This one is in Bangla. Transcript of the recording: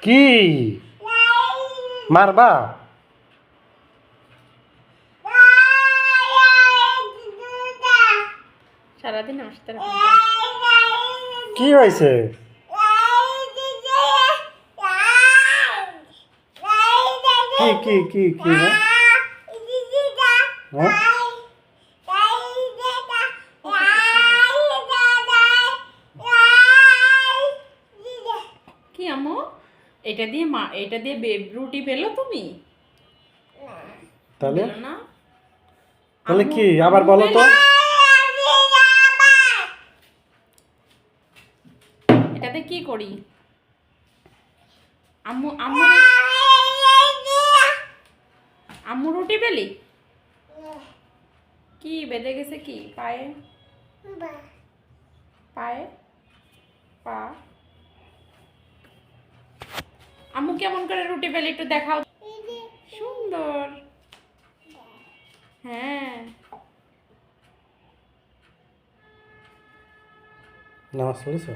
কি মারবা? সারাদিন আসতে কি হয়েছে? কি কি কি কি না? হ্যাঁ? কি আম্মু, এটা দিয়ে রুটি বেলো তুমি? তাহলে বেলো না? তাহলে আম্মু কি আবার আম্মু বলো তো? বেলো। এটাতে কি করি? আম্মু আম্মু আম্মু রুটি বেলি? কি বেঁধে গেছে কি পায়ে? পায়ে পা। আম্মু কেমন করে রুটি বেলি একটু দেখাও। সুন্দর। হ্যাঁ। নামাজ পড়েছো?